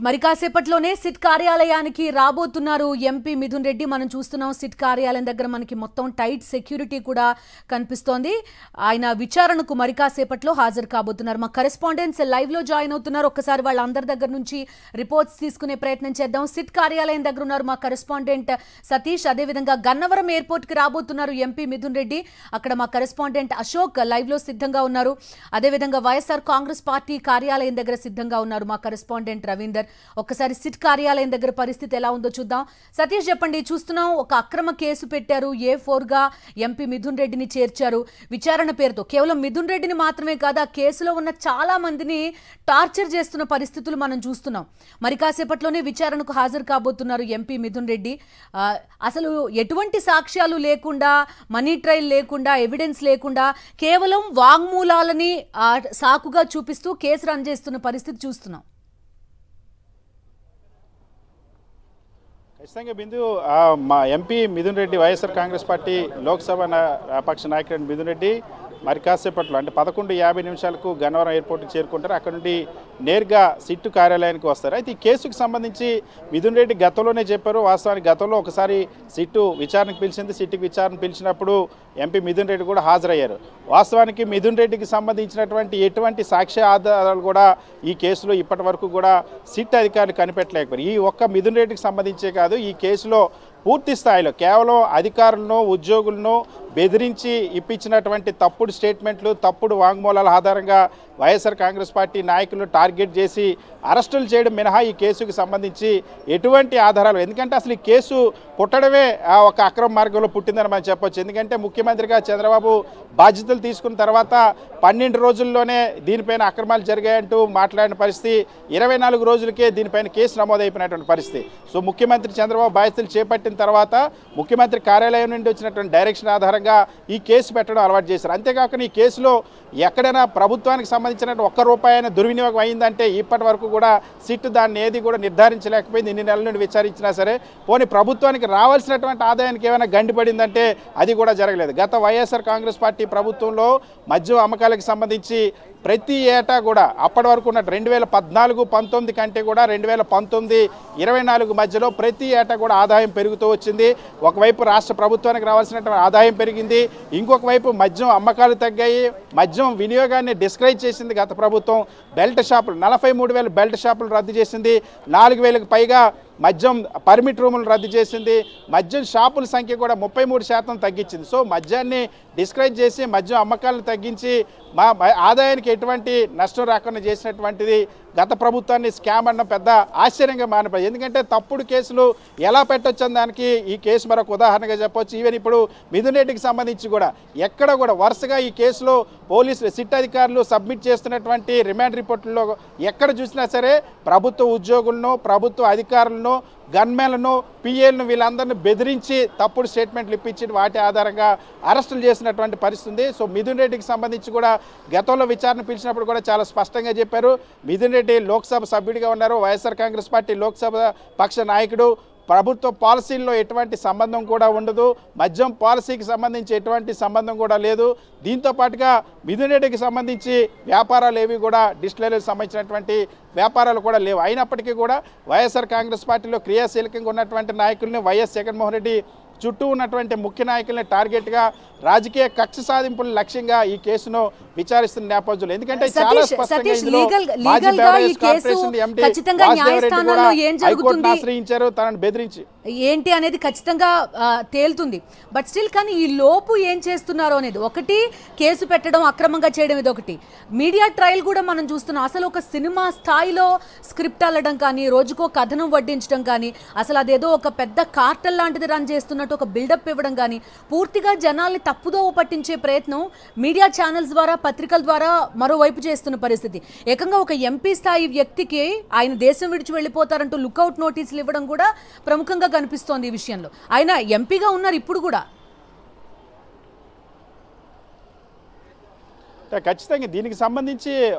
మరి కాసేపట్లోనే సిట్ కార్యాలయానికి రాబోతున్నారు ఎంపీ మిథున్ రెడ్డి. మనం చూస్తున్నాం సిట్ కార్యాలయం దగ్గర మనకి మొత్తం టైట్ సెక్యూరిటీ కూడా కనిపిస్తోంది. ఆయన విచారణకు మరి కాసేపట్లో హాజరు కాబోతున్నారు. మా కరెస్పాండెంట్స్ లైవ్ లో జాయిన్ అవుతున్నారు. ఒక్కసారి వాళ్ళందరి దగ్గర నుంచి రిపోర్ట్స్ తీసుకునే ప్రయత్నం చేద్దాం. సిట్ కార్యాలయం దగ్గర ఉన్నారు మా కరెస్పాండెంట్ సతీష్. అదేవిధంగా గన్నవరం ఎయిర్పోర్ట్ కి రాబోతున్నారు ఎంపీ మిథున్ రెడ్డి. అక్కడ మా కరెస్పాండెంట్ అశోక్ లైవ్ లో సిద్ధంగా ఉన్నారు. అదేవిధంగా వైఎస్ఆర్ కాంగ్రెస్ పార్టీ కార్యాలయం దగ్గర సిద్ధంగా ఉన్నారు మా కరెస్పాండెంట్ రవీందర్. ఒక్కసారి సిట్ కార్యాలయం దగ్గర పరిస్థితి ఎలా ఉందో చూద్దాం. సతీష్ చెప్పండి. చూస్తున్నాం ఒక అక్రమ కేసు పెట్టారు. A4 గా ఎంపీ మిథున్ రెడ్డిని చేర్చారు విచారణ పేరుతో. కేవలం మిథున్ రెడ్డిని మాత్రమే కాదు, ఆ కేసులో ఉన్న చాలా మందిని టార్చర్ చేస్తున్న పరిస్థితులు మనం చూస్తున్నాం. మరి కాసేపట్లోనే విచారణకు హాజరు కాబోతున్నారు ఎంపీ మిథున్ రెడ్డి. అసలు ఎటువంటి సాక్ష్యాలు లేకుండా, మనీ ట్రయల్ లేకుండా, ఎవిడెన్స్ లేకుండా కేవలం వాంగ్మూలాలని సాకుగా చూపిస్తూ కేసు రన్ చేస్తున్న పరిస్థితి చూస్తున్నాం. ఖచ్చితంగా బిందు, మా ఎంపీ మిథున్ రెడ్డి వైఎస్ఆర్ కాంగ్రెస్ పార్టీ లోక్సభ పక్ష నాయకుడు మిథున్ రెడ్డి మరి కాసేపట్లో అంటే 11:50 గన్నవరం ఎయిర్పోర్ట్కి చేరుకుంటారు. అక్కడ నుండి నేరుగా సిట్టు కార్యాలయానికి వస్తారు. అయితే ఈ కేసుకు సంబంధించి మిథున్ రెడ్డి గతంలోనే చెప్పారు. వాస్తవానికి గతంలో ఒకసారి సిట్టు విచారణకు పిలిచింది. సిట్టుకి విచారణ పిలిచినప్పుడు ఎంపీ మిథున్ రెడ్డి కూడా హాజరయ్యారు. వాస్తవానికి మిథున్ రెడ్డికి సంబంధించినటువంటి ఎటువంటి సాక్ష్య ఆధారాలు కూడా ఈ కేసులో ఇప్పటి వరకు కూడా సిట్ అధికారులు కనిపెట్టలేకపోయారు. ఈ ఒక్క మిథున్ రెడ్డికి సంబంధించే కాదు, ఈ కేసులో పూర్తి స్థాయిలో కేవలం అధికారులను, ఉద్యోగులను బెదిరించి ఇప్పించినటువంటి తప్పుడు స్టేట్మెంట్లు, తప్పుడు వాంగ్మూలాల ఆధారంగా వైఎస్ఆర్ కాంగ్రెస్ పార్టీ నాయకులను టార్గెట్ చేసి అరెస్టులు చేయడం మినహా ఈ కేసుకు సంబంధించి ఎటువంటి ఆధారాలు, ఎందుకంటే అసలు ఈ కేసు పుట్టడమే ఒక అక్రమ మార్గంలో పుట్టిందని మనం చెప్పొచ్చు. ఎందుకంటే ముఖ్యమంత్రిగా చంద్రబాబు బాధ్యతలు తీసుకున్న తర్వాత 12 రోజుల్లోనే దీనిపైన అక్రమాలు జరిగాయంటూ మాట్లాడిన పరిస్థితి, 24 రోజులకే దీనిపైన కేసు నమోదైపోయినటువంటి పరిస్థితి. సో ముఖ్యమంత్రి చంద్రబాబు బాధ్యతలు చేపట్టిన తర్వాత ముఖ్యమంత్రి కార్యాలయం నుండి వచ్చినటువంటి డైరెక్షన్ ఆధారంగా ఈ కేసు పెట్టడం అలవాటు చేశారు. అంతేకాకుండా ఈ కేసులో ఎక్కడైనా ప్రభుత్వానికి సంబంధించిన ₹1 దుర్వినియోగం అయిందంటే ఇప్పటి వరకు కూడా సిట్ దాన్ని ఏది కూడా నిర్ధారించలేకపోయింది. ఇన్ని నెలల నుండి విచారించినా సరే. పోనీ ప్రభుత్వానికి రావాల్సినటువంటి ఆదాయానికి ఏమైనా గండిపడిందంటే అది కూడా జరగలేదు. గత వైఎస్ఆర్ కాంగ్రెస్ పార్టీ ప్రభుత్వంలో మద్యం అమ్మకాలకు సంబంధించి ప్రతి ఏటా కూడా అప్పటి వరకు ఉన్న 2014-19 కంటే కూడా 2019-24 మధ్యలో ప్రతి ఏటా కూడా ఆదాయం పెరుగుతూ వచ్చింది. ఒకవైపు రాష్ట్ర ప్రభుత్వానికి రావాల్సినటువంటి ఆదాయం పెరిగింది, ఇంకొక వైపు మద్యం అమ్మకాలు తగ్గాయి, మద్యం వినియోగాన్ని డిస్కరేజ్ చేసింది గత ప్రభుత్వం. బెల్ట్ షాపులు 43,000 బెల్ట్ షాపులు రద్దు చేసింది, 4,000కు పైగా మద్యం పర్మిట్ రూములు రద్దు చేసింది, మద్యం షాపుల సంఖ్య కూడా 33% తగ్గించింది. సో మద్యాన్ని డిస్కరేజ్ చేసి మద్యం అమ్మకాలను తగ్గించి మా ఆదాయానికి ఎటువంటి నష్టం రాకుండా చేసినటువంటిది గత ప్రభుత్వాన్ని స్కామ్ అన్న పెద్ద ఆశ్చర్యంగా మారిపోయింది. ఎందుకంటే తప్పుడు కేసులు ఎలా పెట్టొచ్చు దానికి ఈ కేసు మరొక ఉదాహరణగా చెప్పొచ్చు. ఈవెన్ ఇప్పుడు మిథున్ రెడ్డికి సంబంధించి కూడా ఎక్కడ కూడా వరుసగా ఈ కేసులో పోలీసులు, సిట్ అధికారులు సబ్మిట్ చేస్తున్నటువంటి రిమాండ్ రిపోర్టుల్లో ఎక్కడ చూసినా సరే ప్రభుత్వ ఉద్యోగులను, ప్రభుత్వ అధికారులను, గన్మెన్లను, పిఏలను వీళ్ళందరినీ బెదిరించి తప్పుడు స్టేట్మెంట్లు ఇప్పించి వాటి ఆధారంగా అరెస్టులు చేసినటువంటి పరిస్థితి ఉంది. సో మిథున్ రెడ్డికి సంబంధించి కూడా గతంలో విచారణ పిలిచినప్పుడు కూడా చాలా స్పష్టంగా చెప్పారు. మిథున్ రెడ్డి లోక్సభ సభ్యుడిగా ఉన్నారు, వైఎస్ఆర్ కాంగ్రెస్ పార్టీ లోక్సభ పక్ష నాయకుడు. ప్రభుత్వ పాలసీల్లో ఎటువంటి సంబంధం కూడా ఉండదు, మద్యం పాలసీకి సంబంధించి ఎటువంటి సంబంధం కూడా లేదు. దీంతో పాటుగా మిథున్ రెడ్డికి సంబంధించి వ్యాపారాలు ఏవి కూడా డిస్టిలరీకి సంబంధించినటువంటి వ్యాపారాలు కూడా లేవు. అయినప్పటికీ కూడా వైఎస్ఆర్ కాంగ్రెస్ పార్టీలో క్రియాశీలకంగా ఉన్నటువంటి నాయకుల్ని, వైఎస్ జగన్మోహన్ రెడ్డి చుట్టూ ఉన్నటువంటి ముఖ్య నాయకుల్ని టార్గెట్గా రాజకీయ కక్ష సాధింపుల లక్ష్యంగా ఈ కేసును విచారిస్తున్న నేపథ్యంలో, ఎందుకంటే చాలా స్పష్టంగా ఆశ్రయించారు తనను బెదిరించి ఏంటి అనేది ఖచ్చితంగా తేలుతుంది. బట్ స్టిల్ కానీ ఈ లోపు ఏం చేస్తున్నారో అనేది ఒకటి, కేసు పెట్టడం, అక్రమంగా చేయడం ఇది ఒకటి, మీడియా ట్రయల్ కూడా మనం చూస్తున్నాం. అసలు ఒక సినిమా స్థాయిలో స్క్రిప్ట్ అల్లడం కానీ, రోజుకో కథనం వడ్డించడం కానీ, అసలు అదేదో ఒక పెద్ద కార్టల్ లాంటిది రన్ చేస్తున్నట్టు ఒక బిల్డప్ ఇవ్వడం కానీ, పూర్తిగా జనాల్ని తప్పుదోవ పట్టించే ప్రయత్నం మీడియా ఛానల్స్ ద్వారా, పత్రికల ద్వారా మరోవైపు చేస్తున్న పరిస్థితి. ఏకంగా ఒక ఎంపీ స్థాయి వ్యక్తికి ఆయన దేశం విడిచి వెళ్ళిపోతారంటూ లుకౌట్ నోటీసులు ఇవ్వడం కూడా ప్రముఖంగా కనిపిస్తోంది. ఈ విషయంలో ఆయన ఎంపీగా ఉన్నారు ఇప్పుడు కూడా. ఖచ్చితంగా దీనికి సంబంధించి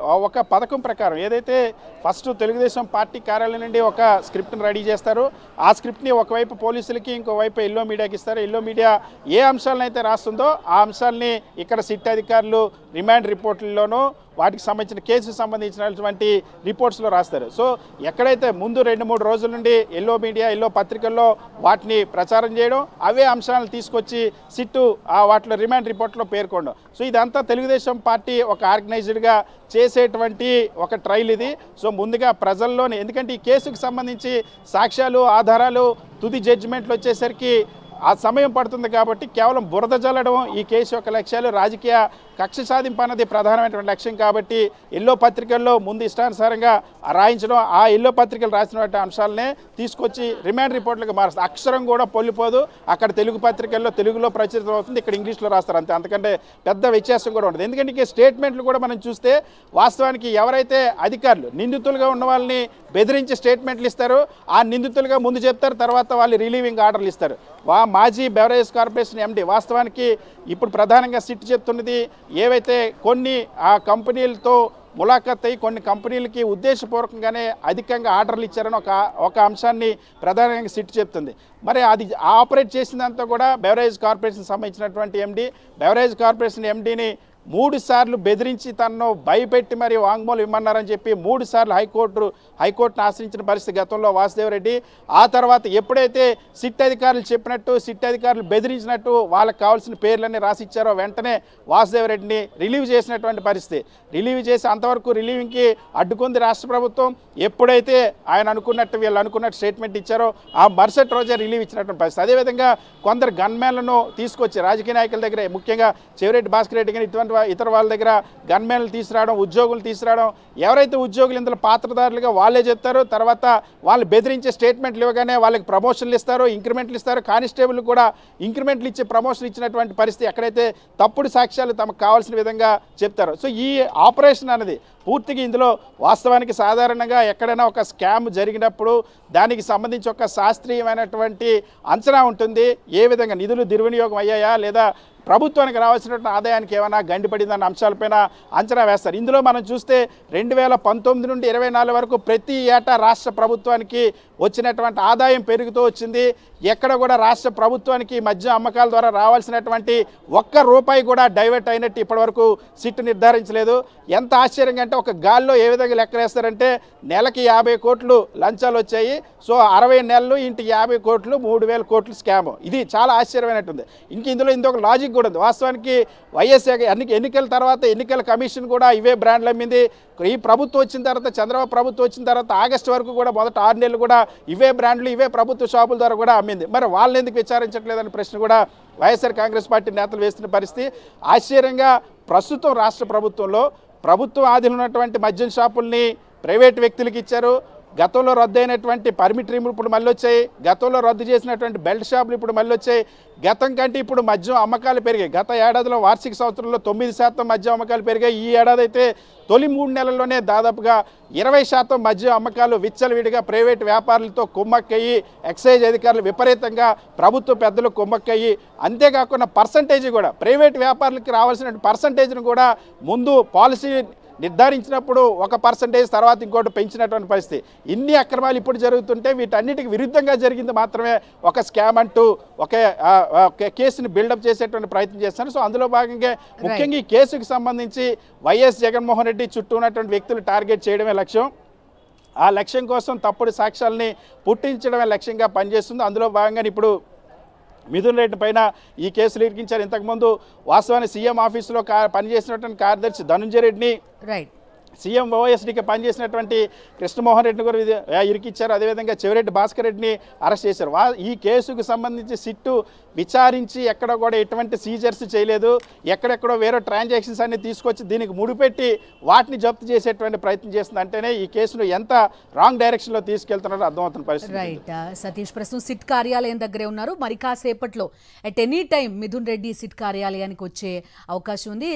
ఒక పథకం ప్రకారం ఏదైతే ఫస్ట్ తెలుగుదేశం పార్టీ కార్యాలయం నుండి ఒక స్క్రిప్ట్ని రెడీ చేస్తారు, ఆ స్క్రిప్ట్ని ఒకవైపు పోలీసులకి, ఇంకోవైపు ఎల్లో మీడియాకి ఇస్తారు. ఎల్లో మీడియా ఏ అంశాలను అయితే రాస్తుందో ఆ అంశాలని ఇక్కడ సిట్ అధికారులు రిమాండ్ రిపోర్టుల్లోనూ వాటికి సంబంధించిన కేసుకు సంబంధించినటువంటి రిపోర్ట్స్లో రాస్తారు. సో ఎక్కడైతే ముందు 2-3 రోజుల నుండి ఎల్లో మీడియా ఎల్లో పత్రికల్లో వాటిని ప్రచారం చేయడం, అవే అంశాలను తీసుకొచ్చి సిట్టు వాటిలో రిమాండ్ రిపోర్ట్లో పేర్కొనడం. సో ఇదంతా తెలుగుదేశం పార్టీ ఒక ఆర్గనైజ్డ్గా చేసేటువంటి ఒక ట్రయల్ ఇది. సో ముందుగా ప్రజల్లోనే, ఎందుకంటే ఈ కేసుకు సంబంధించి సాక్ష్యాలు ఆధారాలు తుది జడ్జిమెంట్లు వచ్చేసరికి ఆ సమయం పడుతుంది కాబట్టి కేవలం బురద జల్లడం ఈ కేసు యొక్క లక్ష్యాలు. రాజకీయ కక్ష సాధింపు అన్నది ప్రధానమైనటువంటి లక్ష్యం కాబట్టి ఎల్లో పత్రికల్లో ముందు ఇష్టానుసారంగా రాయించడం, ఆ ఎల్లో పత్రికలు రాసినటువంటి అంశాలనే తీసుకొచ్చి రిమాండ్ రిపోర్ట్లకు మారుస్తారు. అక్షరం కూడా పొల్లిపోదు. అక్కడ తెలుగు పత్రికల్లో తెలుగులో ప్రచురితం అవుతుంది, ఇక్కడ ఇంగ్లీష్లో రాస్తారు అంతే. అంతకంటే పెద్ద వ్యత్యాసం కూడా ఉండదు. ఎందుకంటే ఈ స్టేట్మెంట్లు కూడా మనం చూస్తే వాస్తవానికి ఎవరైతే అధికారులు నిందితులుగా ఉన్న వాళ్ళని బెదిరించి స్టేట్మెంట్లు ఇస్తారో ఆ నిందితులుగా ముందు చెప్తారు, తర్వాత వాళ్ళు రిలీవింగ్ ఆర్డర్లు ఇస్తారు. మాజీ బెవరేజ్ కార్పొరేషన్ ఎండి వాస్తవానికి ఇప్పుడు ప్రధానంగా సిట్ చెప్తున్నది ఏవైతే కొన్ని ఆ కంపెనీలతో ములాఖత్ అయ్యి కొన్ని కంపెనీలకి ఉద్దేశపూర్వకంగానే అధికంగా ఆర్డర్లు ఇచ్చారని ఒక అంశాన్ని ప్రధానంగా సిట్ చెప్తుంది. మరి అది ఆపరేట్ చేసిందంతా కూడా బెవరేజ్ కార్పొరేషన్ సంబంధించినటువంటి ఎండి. బెవరేజ్ కార్పొరేషన్ ఎండిని 3 సార్లు బెదిరించి తనను భయపెట్టి మరి వాంగ్మూలం ఇమ్మన్నారని చెప్పి 3 సార్లు హైకోర్టును ఆశ్రయించిన పరిస్థితి గతంలో వాసుదేవరెడ్డి. ఆ తర్వాత ఎప్పుడైతే సిట్ అధికారులు చెప్పినట్టు, సిట్ అధికారులు బెదిరించినట్టు వాళ్ళకి కావాల్సిన పేర్లన్నీ రాసిచ్చారో వెంటనే వాసుదేవరెడ్డిని రిలీవ్ చేసినటువంటి పరిస్థితి. రిలీవ్ చేసి అంతవరకు రిలీవింగ్కి అడ్డుకుంది రాష్ట్ర ప్రభుత్వం. ఎప్పుడైతే ఆయన అనుకున్నట్టు వీళ్ళు అనుకున్నట్టు స్టేట్మెంట్ ఇచ్చారో ఆ మరుసటి రోజే రిలీవ్ ఇచ్చినటువంటి పరిస్థితి. అదేవిధంగా కొందరు గన్మెన్లను తీసుకొచ్చి రాజకీయ నాయకుల దగ్గర, ముఖ్యంగా చెవిరెడ్డి భాస్కర్ రెడ్డి కానీ ఇటువంటి ఇతర వాళ్ళ దగ్గర గన్మెన్లు తీసుకురావడం, ఉద్యోగులు తీసుకురావడం. ఎవరైతే ఉద్యోగులు ఇందులో పాత్రదారులుగా వాళ్ళే చెప్తారో తర్వాత వాళ్ళు బెదిరించే స్టేట్మెంట్లు ఇవ్వగానే వాళ్ళకి ప్రమోషన్లు ఇస్తారు, ఇంక్రిమెంట్లు ఇస్తారు. కానిస్టేబుల్ కూడా ఇంక్రిమెంట్లు ఇచ్చి ప్రమోషన్ ఇచ్చినటువంటి పరిస్థితి. ఎక్కడైతే తప్పుడు సాక్ష్యాలు తమకు కావాల్సిన విధంగా చెప్తారో. సో ఈ ఆపరేషన్ అనేది పూర్తిగా ఇందులో వాస్తవానికి సాధారణంగా ఎక్కడైనా ఒక స్కామ్ జరిగినప్పుడు దానికి సంబంధించి ఒక శాస్త్రీయమైనటువంటి అంచనా ఉంటుంది. ఏ విధంగా నిధులు దుర్వినియోగం అయ్యాయా లేదా ప్రభుత్వానికి రావాల్సినటువంటి ఆదాయానికి ఏమైనా గండిపడిందన్న అంశాలపైన అంచనా వేస్తారు. ఇందులో మనం చూస్తే 2019 నుండి 24 వరకు ప్రతి ఏటా రాష్ట్ర ప్రభుత్వానికి వచ్చినటువంటి ఆదాయం పెరుగుతూ వచ్చింది. ఎక్కడ కూడా రాష్ట్ర ప్రభుత్వానికి మద్యం అమ్మకాల ద్వారా రావాల్సినటువంటి ₹1 కూడా డైవర్ట్ అయినట్టు ఇప్పటివరకు సిట్ నిర్ధారించలేదు. ఎంత ఆశ్చర్యంగా అంటే ఒక గాల్లో ఏ విధంగా లెక్కలేస్తారంటే నెలకి 50 కోట్లు లంచాలు వచ్చాయి. సో 60 నెలలు ఇంటి 50 కోట్లు 3,000 కోట్లు స్కామ్. ఇది చాలా ఆశ్చర్యమైనట్టుంది. ఇందులో ఇంకొక లాజిక్ కూడా ఉంది. వాస్తవానికి వైఎస్ ఎన్నికల తర్వాత ఎన్నికల కమిషన్ కూడా ఇవే బ్రాండ్లు అమ్మింది. ఈ ప్రభుత్వం వచ్చిన తర్వాత, చంద్రబాబు ప్రభుత్వం వచ్చిన తర్వాత ఆగస్టు వరకు కూడా మొదట 6 నెలలు కూడా ఇవే బ్రాండ్లు ఇవే ప్రభుత్వ షాపుల ద్వారా కూడా అమ్మింది. మరి వాళ్ళని ఎందుకు విచారించట్లేదనే ప్రశ్న కూడా వైఎస్ఆర్ కాంగ్రెస్ పార్టీ నేతలు వేస్తున్న పరిస్థితి. ఆశ్చర్యంగా ప్రస్తుతం రాష్ట్ర ప్రభుత్వంలో ప్రభుత్వం ఆధీనంలో ఉన్నటువంటి మద్యం షాపుల్ని ప్రైవేటు వ్యక్తులకు ఇచ్చారు. గతంలో రద్దు అయినటువంటి పర్మిట్ రిమూవ్ ఇప్పుడు మళ్ళీ వచ్చాయి. గతంలో రద్దు చేసినటువంటి బెల్ట్ షాపులు ఇప్పుడు మళ్ళీ వచ్చాయి. గతం కంటే ఇప్పుడు మద్యం అమ్మకాలు పెరిగాయి. గత ఏడాదిలో వార్షిక సంవత్సరంలో 9% మద్యం అమ్మకాలు పెరిగాయి. ఈ ఏడాది అయితే తొలి 3 నెలల్లోనే దాదాపుగా 20% మద్యం అమ్మకాలు విచ్చలవిడిగా ప్రైవేటు వ్యాపారులతో కుమ్మక్కయ్యి, ఎక్సైజ్ అధికారులు విపరీతంగా ప్రభుత్వ పెద్దలు కుమ్మక్కయ్యి, అంతేకాకుండా పర్సంటేజ్ కూడా ప్రైవేటు వ్యాపారులకి రావాల్సిన పర్సంటేజ్ను కూడా ముందు పాలసీ నిర్ధారించినప్పుడు 1% తర్వాత ఇంకోటి పెంచినటువంటి పరిస్థితి. ఇన్ని అక్రమాలు ఇప్పుడు జరుగుతుంటే వీటన్నిటికి విరుద్ధంగా జరిగింది మాత్రమే ఒక స్కామ్ అంటూ ఒక కేసుని బిల్డప్ చేసేటువంటి ప్రయత్నం చేస్తారు. సో అందులో భాగంగా ముఖ్యంగా ఈ కేసుకు సంబంధించి వైఎస్ జగన్మోహన్ రెడ్డి చుట్టూ ఉన్నటువంటి వ్యక్తులు టార్గెట్ చేయడమే లక్ష్యం. ఆ లక్ష్యం కోసం తప్పుడు సాక్ష్యాలని పుట్టించడమే లక్ష్యంగా పనిచేస్తుంది. అందులో భాగంగా ఇప్పుడు మిథున్ రెడ్డి పైన ఈ కేసులు ఇరికించారు. ఇంతకుముందు వాస్తవాన్ని సీఎం ఆఫీసులో పనిచేసినటువంటి కార్యదర్శి ధనుంజయ రెడ్డిని, సీఎం ఓఎస్డీకి పనిచేసినటువంటి కృష్ణమోహన్ రెడ్డిని కూడా ఇరికిచ్చారు. అదేవిధంగా చెవిరెడ్డి భాస్కర్ రెడ్డిని అరెస్ట్ చేశారు. ఈ కేసుకు సంబంధించి సిట్టు విచారించి ఎక్కడ కూడా ఎటువంటి సీజర్స్ చేయలేదు. ఎక్కడెక్కడో వేరే ట్రాన్సాక్షన్స్ అన్ని తీసుకొచ్చి దీనికి ముడిపెట్టి వాటిని జప్తు చేసేటువంటి ప్రయత్నం చేస్తుంది. అంటేనే ఈ కేసును ఎంత రాంగ్ డైరెక్షన్లో తీసుకెళ్తున్నారో అర్థమవుతున్న పరిస్థితి. రైట్ సతీష్, ప్రస్తుతం సిట్ కార్యాలయం దగ్గరే ఉన్నారు. మరి కాసేపట్లో at any time Mithun Reddy SIT కార్యాలయానికి వచ్చే అవకాశం ఉంది.